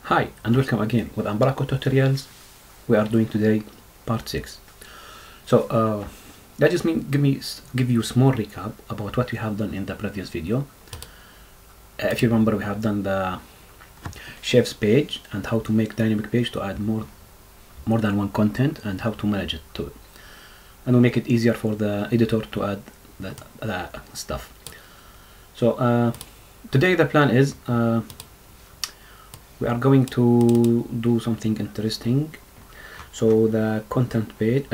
Hi and welcome again with Umbraco tutorials. We are doing today part 6. So that just mean give you a small recap about what we have done in the previous video. If you remember, we have done the chef's page and how to make dynamic page to add more than one content and how to manage it too, and we make it easier for the editor to add the stuff. So today the plan is we are going to do something interesting. So the contact page.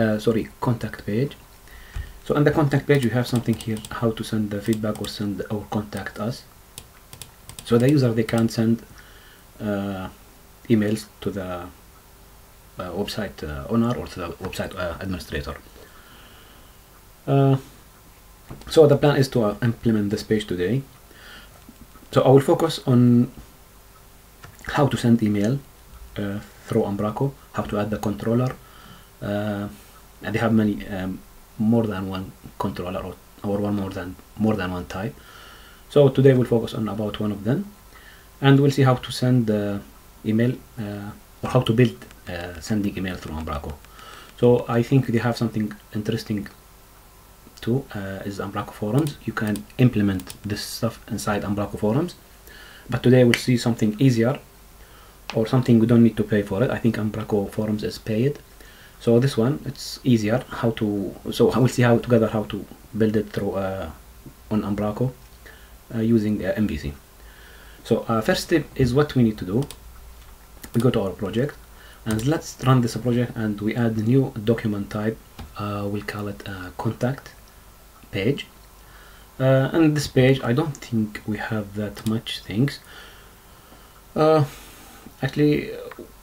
So on the contact page we have something here, how to send the feedback or send or contact us. So the user, they can send emails to the website owner or to the website administrator. So the plan is to implement this page today. So I will focus on how to send email through Umbraco, how to add the controller, and they have many more than one controller or more than one type. So today we'll focus on about one of them, and we'll see how to send email or how to build sending email through Umbraco. So I think they have something interesting too, is Umbraco forums. You can implement this stuff inside Umbraco forums, but today we'll see something easier or something we don't need to pay for it. I think Umbraco forums is paid, so this one it's easier how to. So we'll see how together how to build it through on Umbraco using MVC. So first step is what we need to do. We go to our project and let's run this project, and we add a new document type. We'll call it contact page. And this page, I don't think we have that much things. Actually,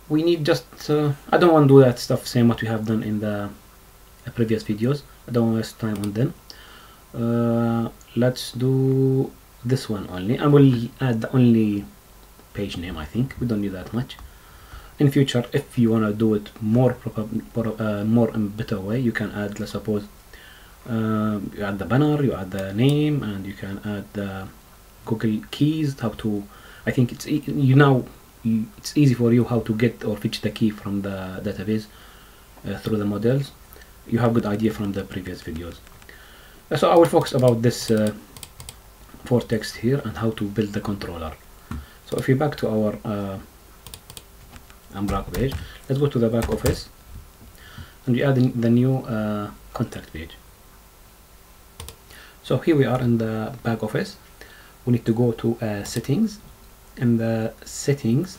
we need just I don't want to do that stuff same what we have done in the previous videos. I don't want to waste time on them. Let's do this one only, and we'll add the only page name. I think we don't need that much. In future, if you want to do it more more in better way, you can add, let's suppose, you add the banner, you add the name, and you can add the Google keys. How to? I think it's it's easy for you how to get or fetch the key from the database through the models. You have good idea from the previous videos. So I will focus about this for text here and how to build the controller. So if you back to our Umbraco page, let's go to the back office and we add the new contact page. So here we are in the back office. We need to go to settings. In the settings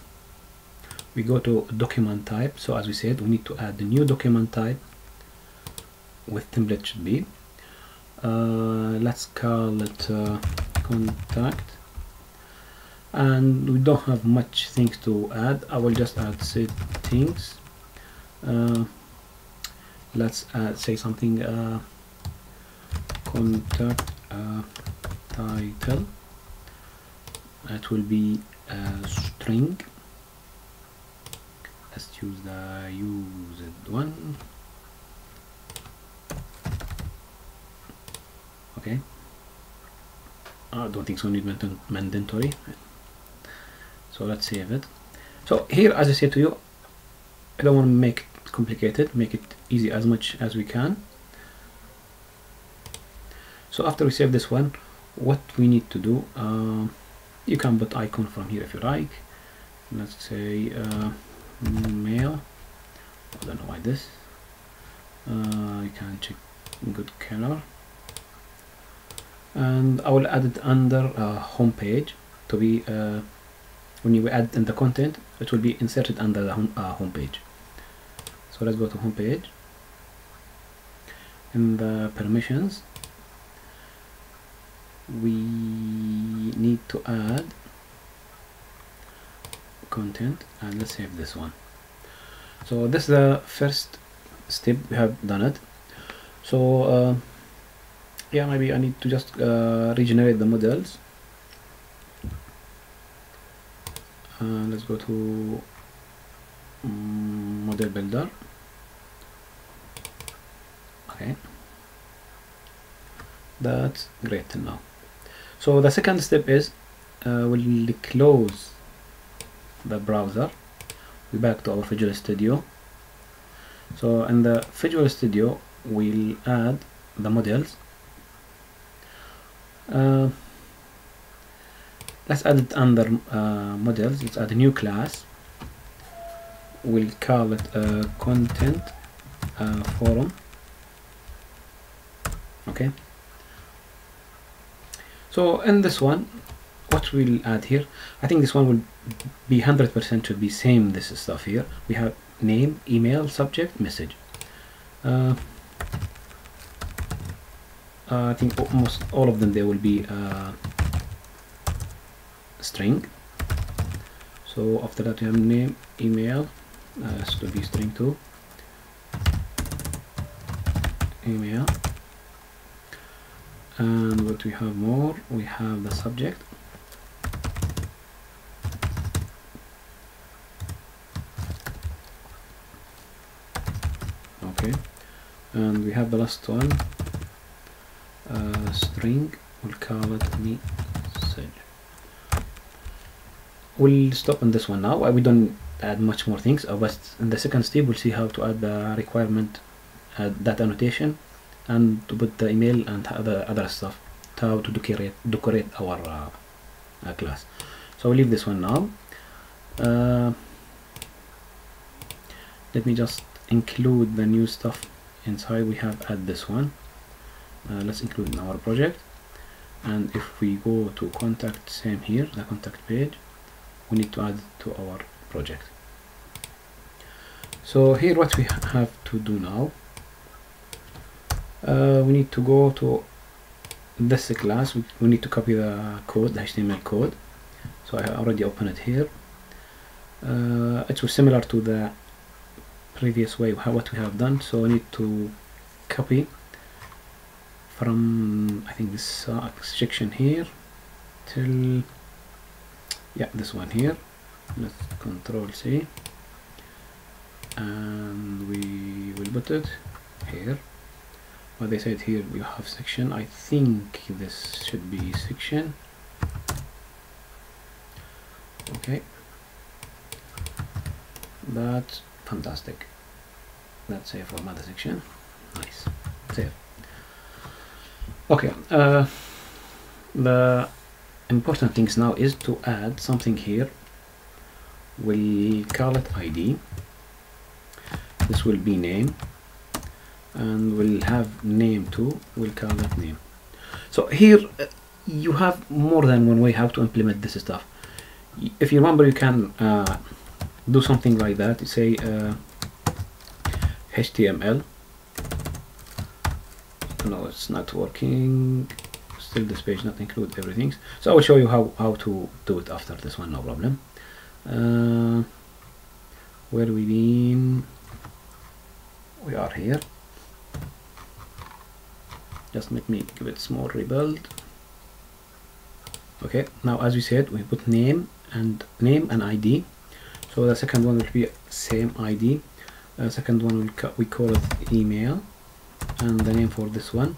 we go to document type. So as we said, we need to add the new document type with template should be let's call it contact, and we don't have much things to add. I will just add settings. Let's say something contact title. It will be a string. Let's choose the used one. Okay. I don't think so need mandatory. So let's save it. So here, as I said to you, I don't want to make it complicated. Make it easy as much as we can. So after we save this one, what we need to do, you can put icon from here if you like. Let's say mail. I don't know why this. You can check good color, and I will add it under home page to be when you add in the content, it will be inserted under the home page. So let's go to home page. In the permissions, we need to add content, and let's save this one. So this is the first step. We have done it. So yeah, maybe I need to just regenerate the models. Let's go to model builder. Okay, that's great now. So the second step is we'll close the browser. We back to our Visual Studio. So in the Visual Studio we'll add the models. Let's add it under models. Let's add a new class. We'll call it content forum. Okay, so in this one, what we'll add here, I think this one will be 100% should be same. This stuff here, we have name, email, subject, message. I think almost all of them, they will be string. So after that we have name, email, has to be string too, email. And what we have more, we have the subject. Okay, and we have the last one, string. We'll call it message. We'll stop on this one now. We don't add much more things, but in the second step we'll see how to add the requirement, data annotation, and to put the email and other stuff, how to decorate our class. So we'll leave this one now. Let me just include the new stuff inside. We have add this one. Let's include in our project. And if we go to contact, same here, the contact page, we need to add it to our project. So here what we have to do now, we need to go to this class. We need to copy the code, the HTML code. So I already opened it here. It was similar to the previous way what we have done. So I need to copy from, I think, this section here till, yeah, this one here. Let's Control C, and we will put it here. What they said here, we have section. I think this should be section. Okay, that's fantastic. Let's say for another section. Nice. Save. Okay, the important things now is to add something here. We'll call it ID. This will be name, and we'll have name too. We'll call it name. So here you have more than one way how to implement this stuff. If you remember, you can do something like that. You say HTML. No, it's not working. Still this page not include everything. So I will show you how to do it after this one, no problem. Where we been? We are here. Just let me give it small rebuild. Okay, now as we said, we put name and ID. So the second one will be same ID. Second one we call it email, and the name for this one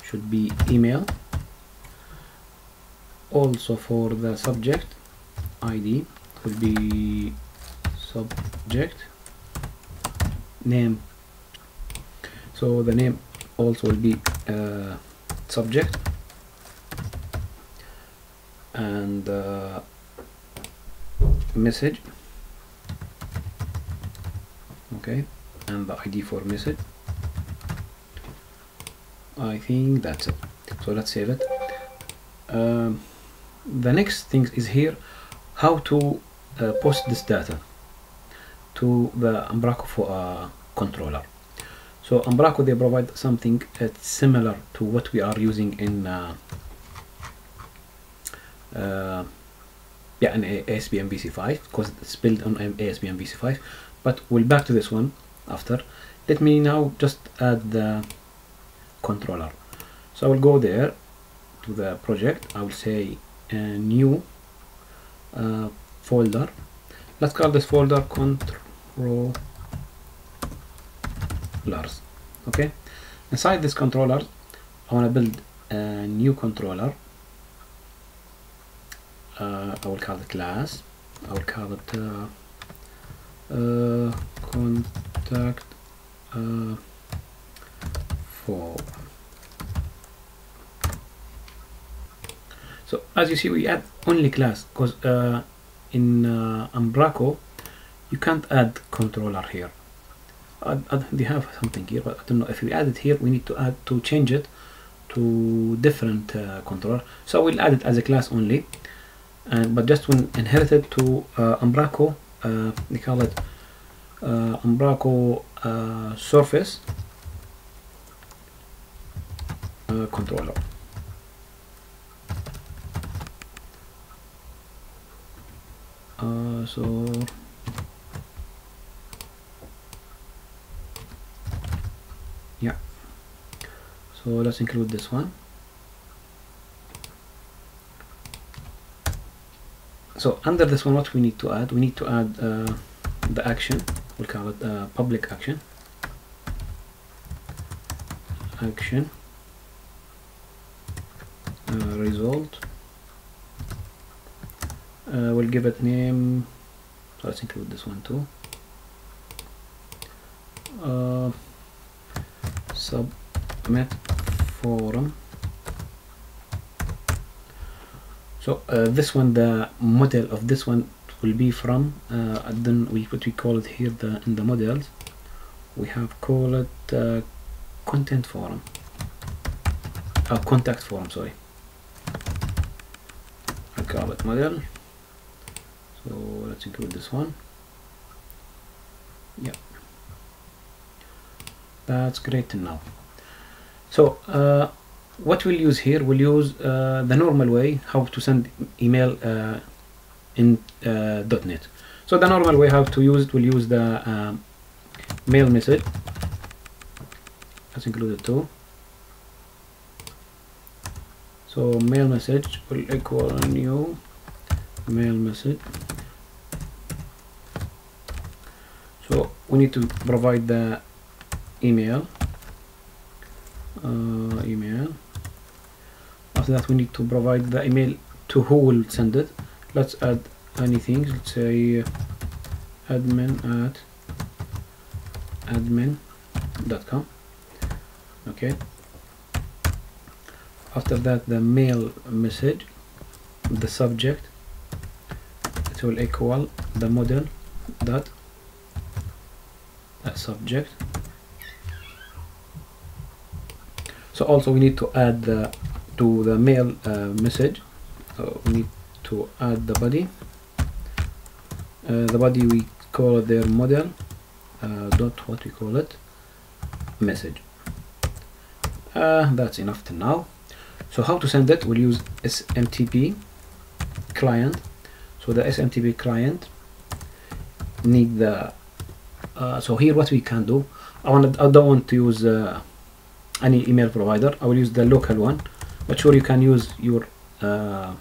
should be email. Also for the subject, ID will be subject, name. So the name also will be subject, and message. Okay, and the ID for message. I think that's it. So let's save it. The next thing is here, how to post this data to the Umbraco for controller. So Umbraco, they provide something similar to what we are using in ASP.NET VC5, because it's built on ASP.NET VC5. But we'll back to this one after. Let me now just add the controller. So I will go there to the project. I will say new folder. Let's call this folder controllers. Okay, inside this controller I want to build a new controller. I will call the class I'll call it contact form. So as you see, we add only class because in Umbraco you can't add controller here. They have something here, but I don't know if we add it here. We need to change it to different controller. So we'll add it as a class only, but just when inherited to Umbraco, they call it Umbraco surface controller. So yeah, so let's include this one. So under this one, what we need to add? We need to add the action. We'll call it public action. Action result. We'll give it name. So let's include this one too. Submit forum. So this one, the model of this one will be from then what we call it here in the models we have call it content forum, contact forum, sorry. I call it model. So let's include this one. Yeah, that's great to know. So what we'll use here, we'll use the normal way how to send email in .NET. So the normal way how to use it, we'll use the mail message. Let's include it too. So mail message will equal new mail message. So we need to provide the email. Email. After that, we need to provide the email to who will send it. Let's add anything. Let's say admin@admin.com. Okay. After that, the mail message, the subject, it will equal the model dot subject. So also we need to add to the mail message. So we need to add the body. The body we call it their model dot what we call it message. That's enough to now. So how to send it? We'll use SMTP client. So the SMTP client need the so here what we can do. I don't want to use any email provider. I will use the local one, but sure you can use your the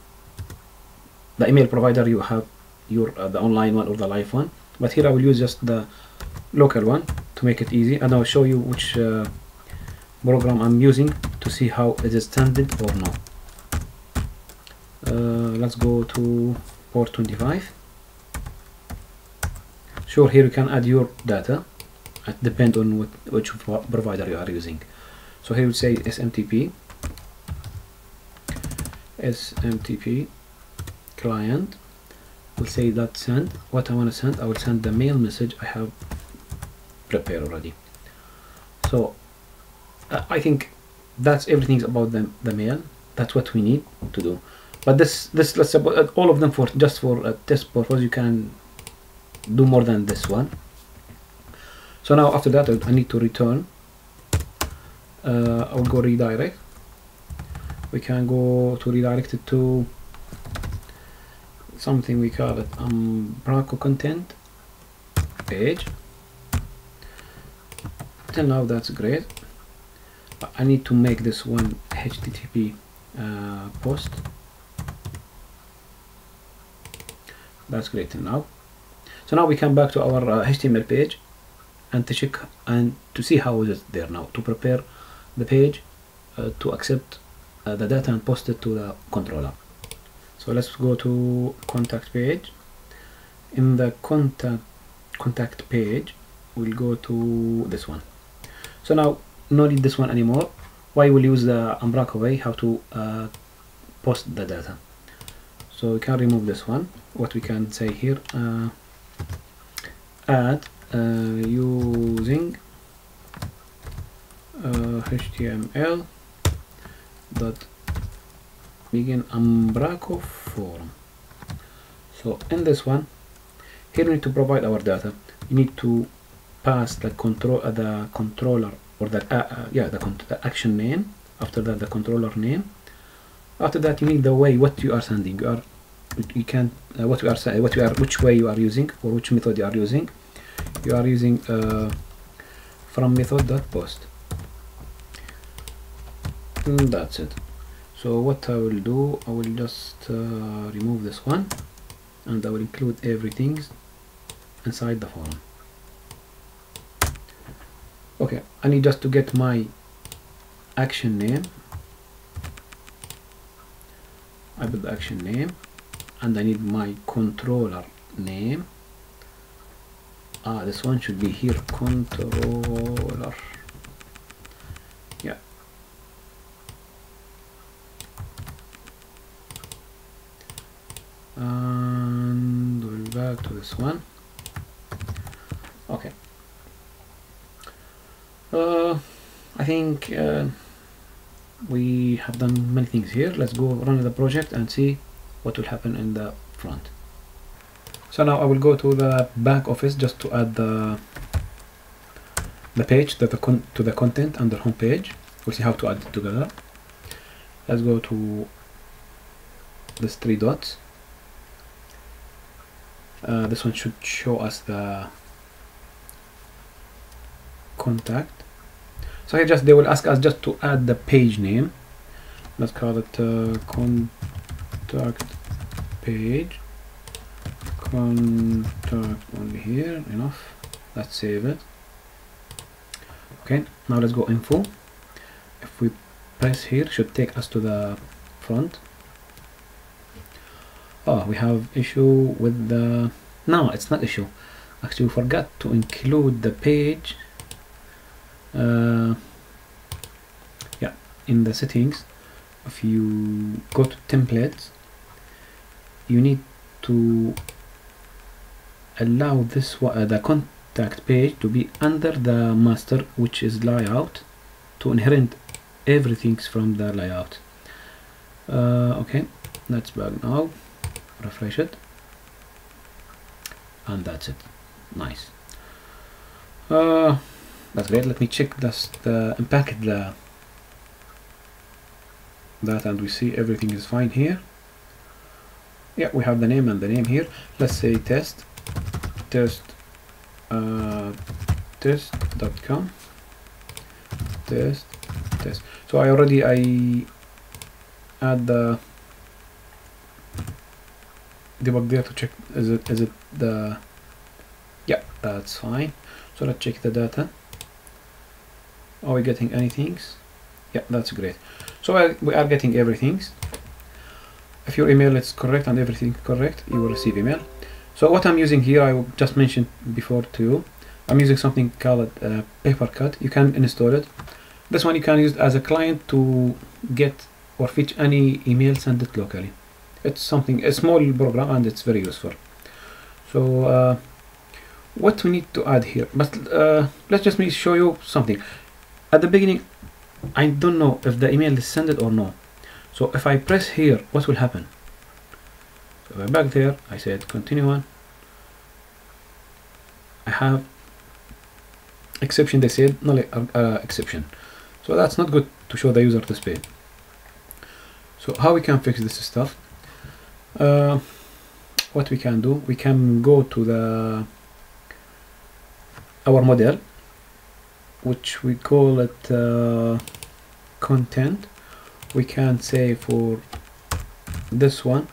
email provider you have, your the online one or the live one, but here I will use just the local one to make it easy, and I'll show you which program I'm using to see how it is sending or not. Let's go to port 25. Sure, here you can add your data. It depends on which provider you are using. So here we say SMTP client. We'll say that send. What I want to send, I will send the mail message I have prepared already. So I think that's everything about the mail. That's what we need to do. But this let's suppose all of them for just for test purpose. You can do more than this one. So now after that I need to return. I'll go redirect. We can go to redirect it to something we call it Umbraco content page. Till now that's great. I need to make this one HTTP post. That's great till now. So now we come back to our HTML page and to check and to see how is it there now, to prepare the page to accept the data and post it to the controller. So let's go to contact page. in the contact page, we'll go to this one. So now no need this one anymore. Why we'll use the Umbraco way, how to post the data. So we can remove this one. What we can say here, add using HTML dot begin Umbraco form. So in this one, here we need to provide our data. You need to pass the controller or the action name. After that, the controller name. After that, you need the way what you are sending. Which way you are using, or which method you are using. You are using from method.post. That's it. So what I will do, I will just remove this one, and I will include everything inside the form. Okay, I need just to get my action name. I put the action name, and I need my controller name. This one should be here, controller. Yeah. And we'll back to this one. Okay. I think we have done many things here. Let's go run the project and see what will happen in the front. So now I will go to the back office just to add the page to the content under home page. We'll see how to add it together. Let's go to this 3 dots. This one should show us the contact. So here they will ask us just to add the page name. Let's call it contact page. Contact only here, enough. Let's save it. Okay, now let's go info. If we press here, it should take us to the front. Oh, we have issue with the... No, it's not issue. Actually, we forgot to include the page. Yeah, in the settings, if you go to templates, you need to allow this the contact page to be under the master, which is layout, to inherit everything from the layout. Okay, that's back now. Refresh it, and that's it. Nice. That's great. Let me check unpack the data, and we see everything is fine here. Yeah, we have the name and the name here. Let's say test.com. Test. So I add the debug there to check is it the... Yeah, that's fine. So let's check the data. Are we getting anything? Yeah, that's great. So we are getting everything. If your email is correct and everything correct, you will receive email. So what I'm using here, I just mentioned before to you, I'm using something called Papercut. You can install it. This one you can use as a client to get or fetch any email, send it locally. It's a small program, and it's very useful. So what we need to add here, but let's just show you something. At the beginning, I don't know if the email is sent or no. So if I press here, what will happen? So if I back there, I said continue on. I have exception. They said no exception. So that's not good to show the user this page. So how we can fix this stuff? What we can do, we can go to our model, which we call it content. We can say for this one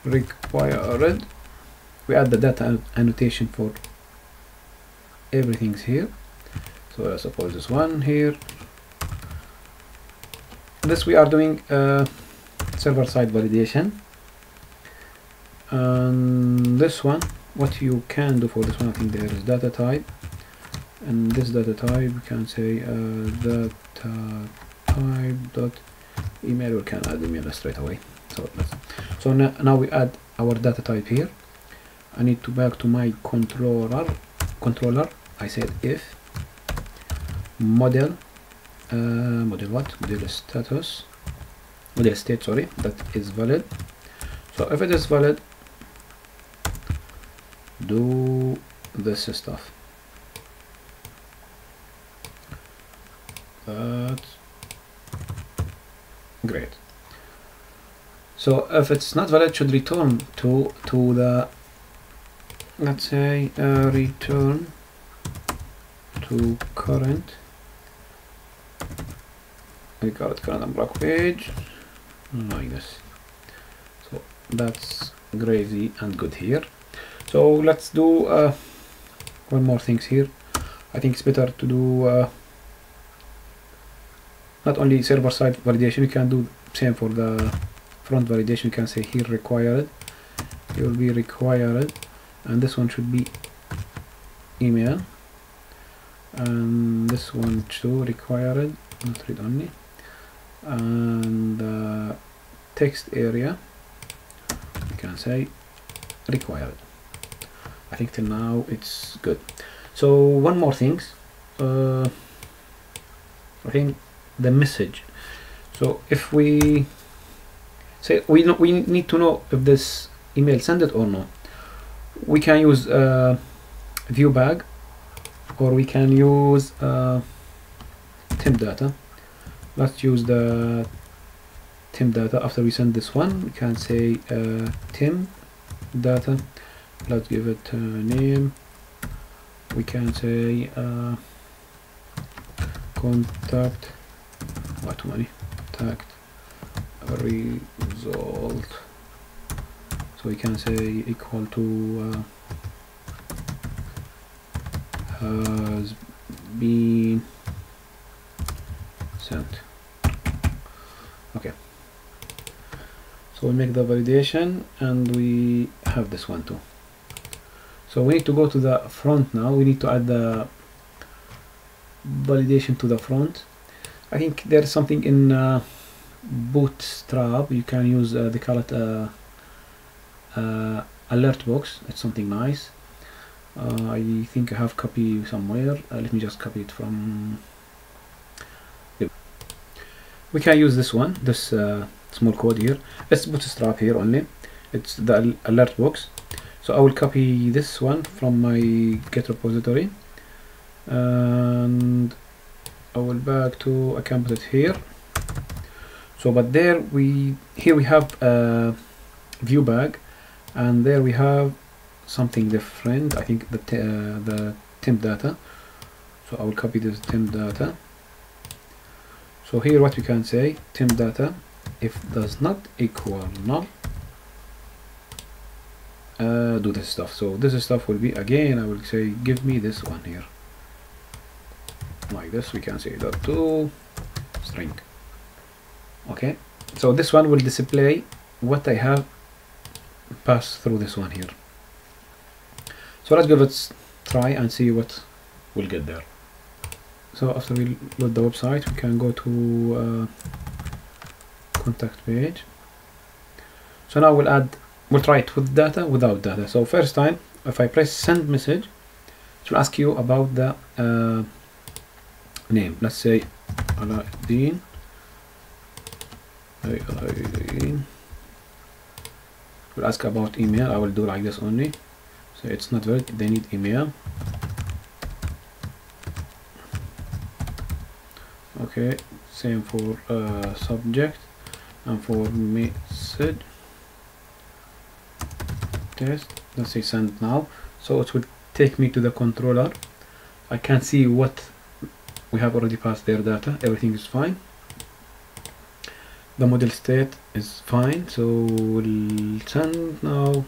required, we add the data annotation for everything's here. So I suppose this one here. This we are doing server-side validation, and this one what you can do for this one, I think there is data type, and this data type we can say data type dot email. We can add email straight away. So now we add our data type here. I need to back to my controller. I said if model state, sorry, that is valid. So if it is valid, do this stuff. That's great. So if it's not valid, it should return to the, let's say, return to current. We call it current Umbraco page, like this. So that's crazy and good here. So let's do one more things here. I think it's better to do not only server side validation, we can do same for the front validation. We can say here required, it will be required, and this one should be email, and this one too required, not read only, and text area we can say required. I think till now it's good. So one more things, I think the message. So if we say we need to know if this email sent it or not, we can use view bag, or we can use temp data. Let's use the temp data. After we send this one, we can say temp data. Let's give it a name. We can say contact result. So we can say equal to has been sent. Okay, so we make the validation, and we have this one too. So we need to go to the front now. We need to add the validation to the front. I think there's something in Bootstrap. You can use they call it alert box. It's something nice. I think I have copy somewhere. Let me just copy it from. We can use this one, this small code here. It's Bootstrap here only. It's the alert box. So I will copy this one from my Git repository, and I will back to, I can put it here. So but there we have a view bag, and there we have something different. I think the temp data. So I will copy this temp data. So here what we can say, temp data if does not equal null, do this stuff. So this stuff will be, again, I will say give me this one here, like this. We can say dot to string. Okay, so this one will display what I have passed through this one here. So let's give it a try and see what we'll get there. So after we load the website, we can go to contact page. So now we'll try it with data, without data. So first time, if I press send message, it will ask you about the name. Let's say Aladdin. Will ask about email. I will do like this only. So it's not valid. They need email. Okay, same for subject, and for message test. Let's say send now. So it will take me to the controller. I can see what we have already passed their data. Everything is fine. The model state is fine. So we'll send now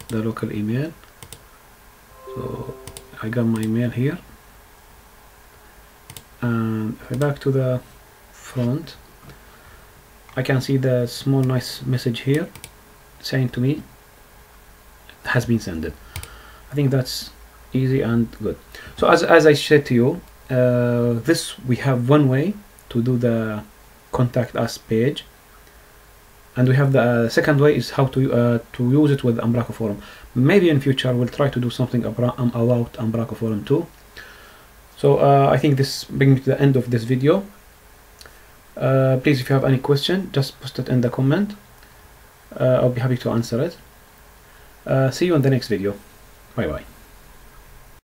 the local email. So I got my email here, and if I back to the front, I can see the small nice message here saying to me it has been sent. I think that's easy and good. So as I said to you, this we have one way to do the contact us page, and we have the second way is how to use it with the Umbraco forum. Maybe in future we'll try to do something about Umbraco forum too. So I think this brings me to the end of this video. Please, if you have any question, just post it in the comment. I'll be happy to answer it. See you in the next video. Bye bye.